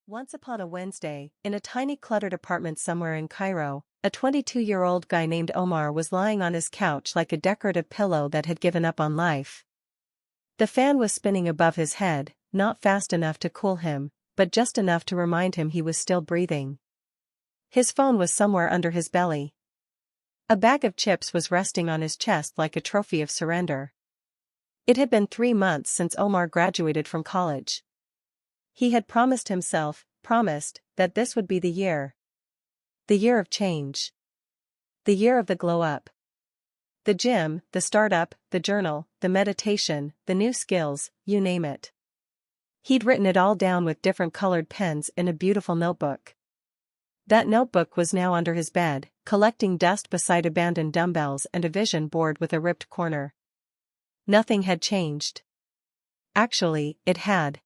Once upon a Wednesday, in a tiny cluttered apartment somewhere in Cairo, a 22-year-old guy named Omar was lying on his couch like a decorative pillow that had given up on life. The fan was spinning above his head, not fast enough to cool him, but just enough to remind him he was still breathing. His phone was somewhere under his belly. A bag of chips was resting on his chest like a trophy of surrender. It had been 3 months since Omar graduated from college. He had promised that this would be the year. The year of change. The year of the glow up. The gym, the startup, the journal, the meditation, the new skills, you name it. He'd written it all down with different colored pens in a beautiful notebook. That notebook was now under his bed, collecting dust beside abandoned dumbbells and a vision board with a ripped corner. Nothing had changed. Actually, it had.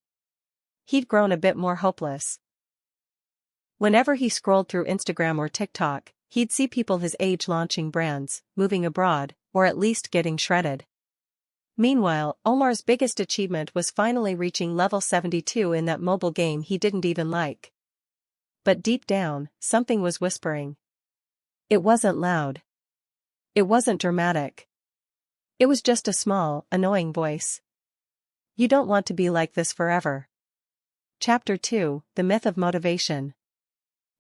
He'd grown a bit more hopeless. Whenever he scrolled through Instagram or TikTok, he'd see people his age launching brands, moving abroad, or at least getting shredded. Meanwhile, Omar's biggest achievement was finally reaching level 72 in that mobile game he didn't even like. But deep down, something was whispering. It wasn't loud. It wasn't dramatic. It was just a small, annoying voice. You don't want to be like this forever. Chapter 2, The Myth of Motivation.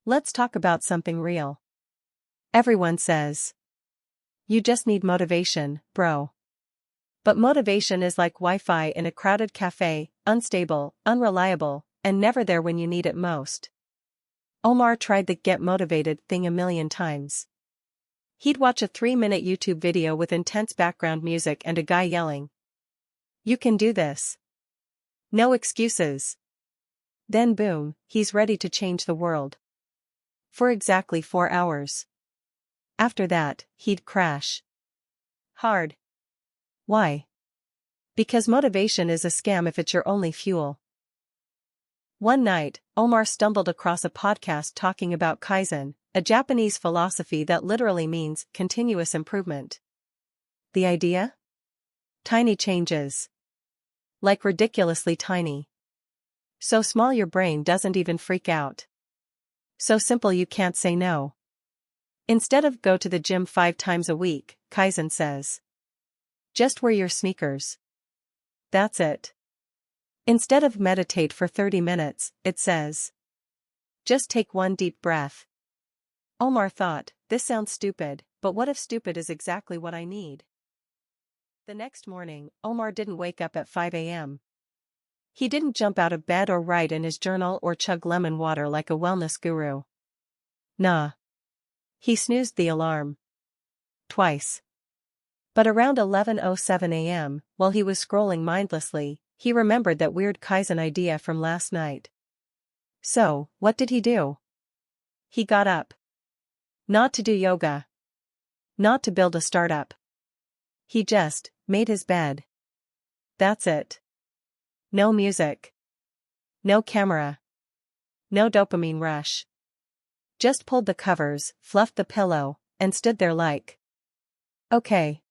Let's talk about something real. Everyone says, you just need motivation, bro. But motivation is like Wi-Fi in a crowded cafe, unstable, unreliable, and never there when you need it most. Omar tried the get motivated thing a million times. He'd watch a 3-minute YouTube video with intense background music and a guy yelling, "You can do this. No excuses." Then boom, he's ready to change the world. For exactly 4 hours. After that, he'd crash. Hard. Why? Because motivation is a scam if it's your only fuel. One night, Omar stumbled across a podcast talking about Kaizen, a Japanese philosophy that literally means continuous improvement. The idea? Tiny changes. Like ridiculously tiny. So small your brain doesn't even freak out. So simple you can't say no. Instead of go to the gym 5 times a week, Kaizen says, just wear your sneakers. That's it. Instead of meditate for 30 minutes, it says, just take 1 deep breath. Omar thought, this sounds stupid, but what if stupid is exactly what I need? The next morning, Omar didn't wake up at 5 a.m. He didn't jump out of bed or write in his journal or chug lemon water like a wellness guru. Nah. He snoozed the alarm. Twice. But around 11:07 a.m., while he was scrolling mindlessly, he remembered that weird Kaizen idea from last night. So, what did he do? He got up. Not to do yoga. Not to build a startup. He just made his bed. That's it. No music. No camera. No dopamine rush. Just pulled the covers, fluffed the pillow, and stood there like, okay.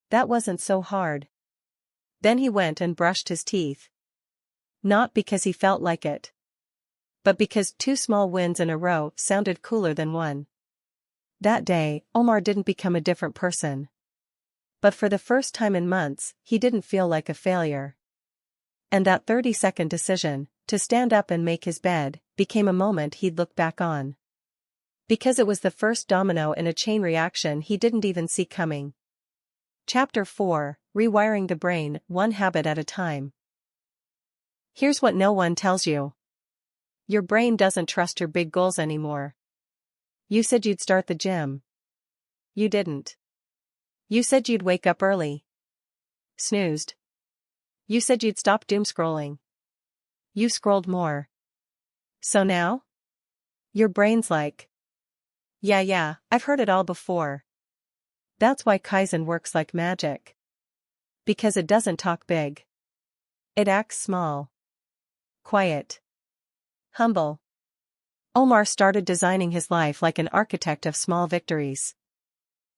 That wasn't so hard. Then he went and brushed his teeth. Not because he felt like it. But because 2 small wins in a row sounded cooler than 1. That day, Omar didn't become a different person. But for the first time in months, he didn't feel like a failure. And that 30-second decision, to stand up and make his bed, became a moment he'd look back on. Because it was the first domino in a chain reaction he didn't even see coming. Chapter 4, Rewiring the Brain, 1 Habit at a Time. Here's what no one tells you. Your brain doesn't trust your big goals anymore. You said you'd start the gym. You didn't. You said you'd wake up early. Snoozed. You said you'd stop doom scrolling. You scrolled more. So now? Your brain's like, yeah, I've heard it all before. That's why Kaizen works like magic. Because it doesn't talk big. It acts small. Quiet. Humble. Omar started designing his life like an architect of small victories.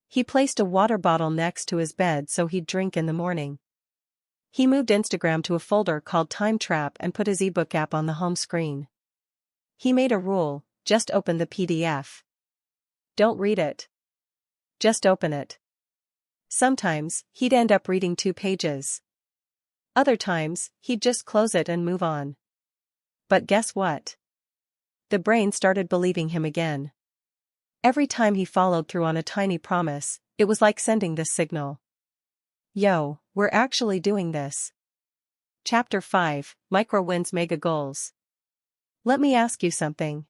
He placed a water bottle next to his bed so he'd drink in the morning. He moved Instagram to a folder called Time Trap and put his ebook app on the home screen. he made a rule: just open the PDF. Don't read it. Just open it. Sometimes, he'd end up reading 2 pages. Other times, he'd just close it and move on. But guess what? The brain started believing him again. Every time he followed through on a tiny promise, it was like sending this signal. Yo, we're actually doing this. Chapter 5, Micro Wins Mega Goals. Let me ask you something.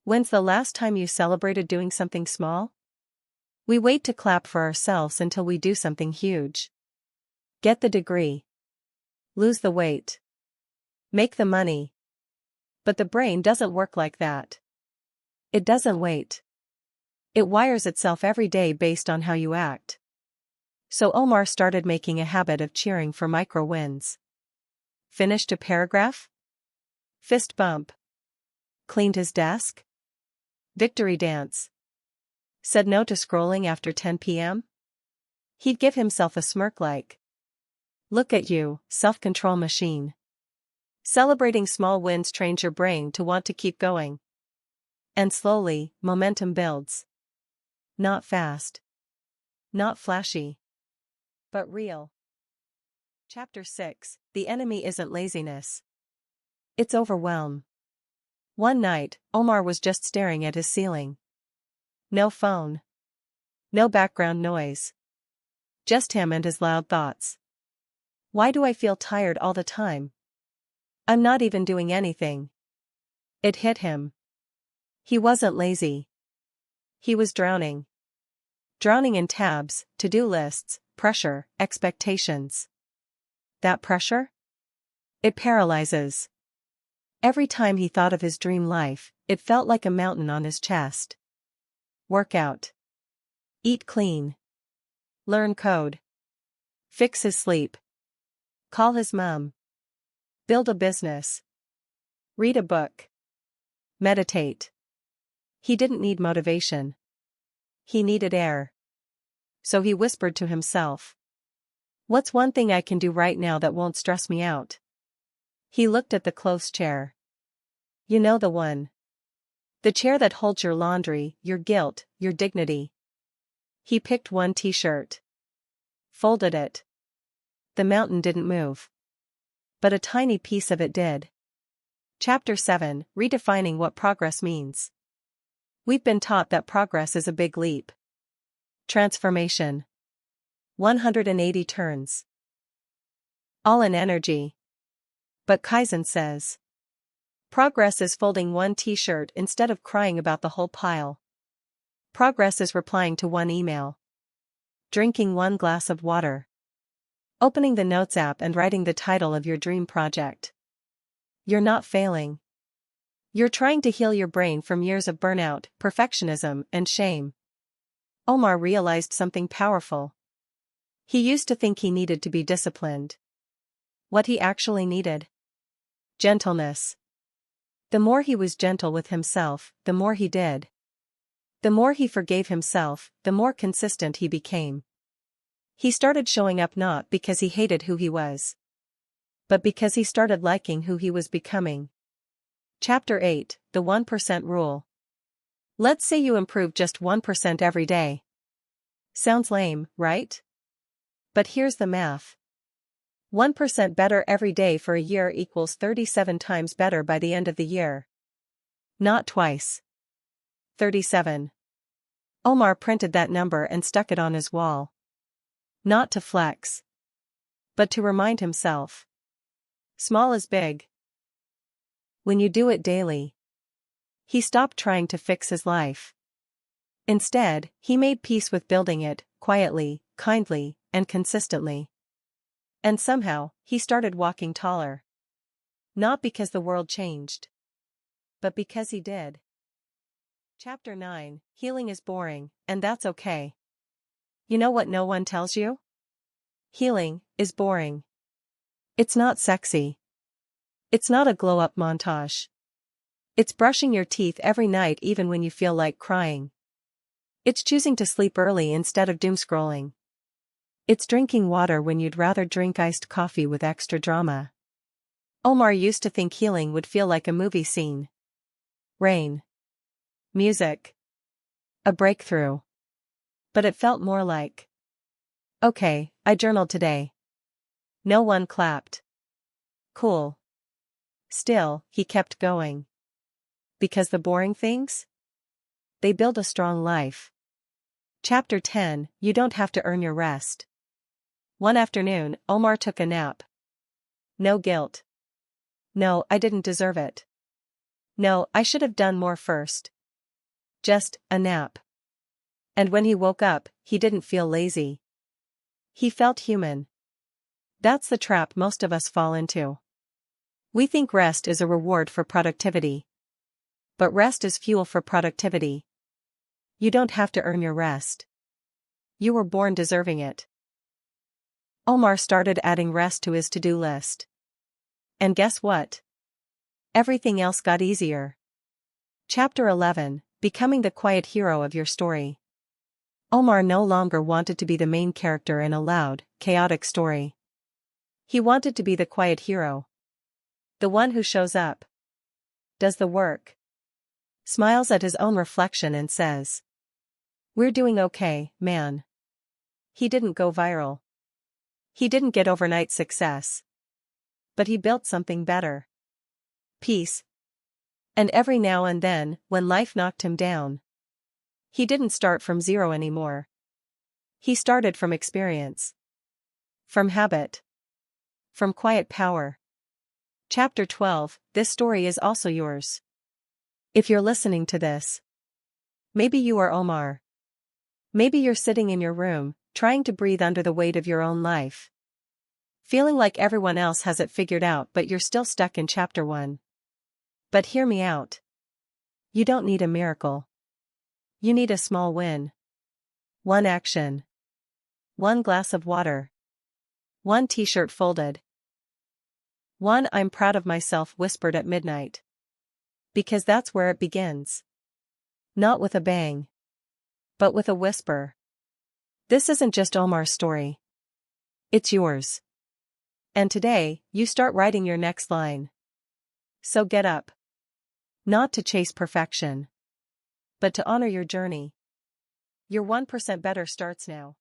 When's the last time you celebrated doing something small? We wait to clap for ourselves until we do something huge. Get the degree. Lose the weight. Make the money. But the brain doesn't work like that. It doesn't wait. It wires itself every day based on how you act. So Omar started making a habit of cheering for micro wins. Finished a paragraph? Fist bump. Cleaned his desk? Victory dance. Said no to scrolling after 10 p.m.? He'd give himself a smirk like, "Look at you, self-control machine." Celebrating small wins trains your brain to want to keep going. And slowly, momentum builds. Not fast. Not flashy. But real. Chapter 6, The Enemy Isn't Laziness. It's overwhelm. One night, Omar was just staring at his ceiling. No phone. No background noise. Just him and his loud thoughts. Why do I feel tired all the time? I'm not even doing anything. It hit him. He wasn't lazy. He was drowning. Drowning in tabs, to-do lists, pressure, expectations. That pressure? It paralyzes. Every time he thought of his dream life, it felt like a mountain on his chest. Work out. Eat clean. Learn code. Fix his sleep. Call his mom. Build a business. Read a book. Meditate. He didn't need motivation. He needed air. So he whispered to himself, "What's one thing I can do right now that won't stress me out?" He looked at the clothes chair. You know the one. The chair that holds your laundry, your guilt, your dignity. He picked one t-shirt. Folded it. The mountain didn't move. But a tiny piece of it did. Chapter 7, Redefining What Progress Means. We've been taught that progress is a big leap. Transformation. 180 turns. All in energy. But Kaizen says, progress is folding one t-shirt instead of crying about the whole pile. Progress is replying to one email. Drinking one glass of water. Opening the Notes app and writing the title of your dream project. You're not failing. You're trying to heal your brain from years of burnout, perfectionism, and shame. Omar realized something powerful. He used to think he needed to be disciplined. What he actually needed? Gentleness. The more he was gentle with himself, the more he did. The more he forgave himself, the more consistent he became. He started showing up not because he hated who he was, but because he started liking who he was becoming. Chapter 8, The 1% Rule. Let's say you improve just 1% every day. Sounds lame, right? But here's the math. 1% better every day for a year equals 37 times better by the end of the year. Not twice. 37. Omar printed that number and stuck it on his wall. Not to flex, but to remind himself. Small is big. When you do it daily. He stopped trying to fix his life. Instead, he made peace with building it, quietly, kindly, and consistently. And somehow, he started walking taller. Not because the world changed, but because he did. Chapter 9, Healing is boring, and that's okay. You know what no one tells you? Healing is boring. It's not sexy. It's not a glow-up montage. It's brushing your teeth every night even when you feel like crying. It's choosing to sleep early instead of doom scrolling. It's drinking water when you'd rather drink iced coffee with extra drama. Omar used to think healing would feel like a movie scene. Rain. Music. A breakthrough. But it felt more like, okay, I journaled today. No one clapped. Cool. Still, he kept going. Because the boring things? They build a strong life. Chapter 10, You Don't Have to Earn Your Rest. One afternoon, Omar took a nap. No guilt. No, I didn't deserve it. No, I should have done more first. Just a nap. And when he woke up, he didn't feel lazy. He felt human. That's the trap most of us fall into. We think rest is a reward for productivity. But rest is fuel for productivity. You don't have to earn your rest. You were born deserving it. Omar started adding rest to his to-do list. And guess what? Everything else got easier. Chapter 11, Becoming the Quiet Hero of Your Story. Omar no longer wanted to be the main character in a loud, chaotic story. He wanted to be the quiet hero. The one who shows up. Does the work. Smiles at his own reflection and says, "We're doing okay, man." He didn't go viral. He didn't get overnight success. But he built something better. Peace. And every now and then, when life knocked him down, he didn't start from zero anymore. He started from experience. From habit. From quiet power. Chapter 12, This story is also yours. If you're listening to this, maybe you are Omar. Maybe you're sitting in your room, trying to breathe under the weight of your own life. Feeling like everyone else has it figured out but you're still stuck in chapter 1. But hear me out. You don't need a miracle. You need a small win. One action. One glass of water. One t-shirt folded. One I'm proud of myself whispered at midnight. Because that's where it begins. Not with a bang. But with a whisper. This isn't just Omar's story. It's yours. And today, you start writing your next line. So get up. Not to chase perfection. But to honor your journey. Your 1% better starts now.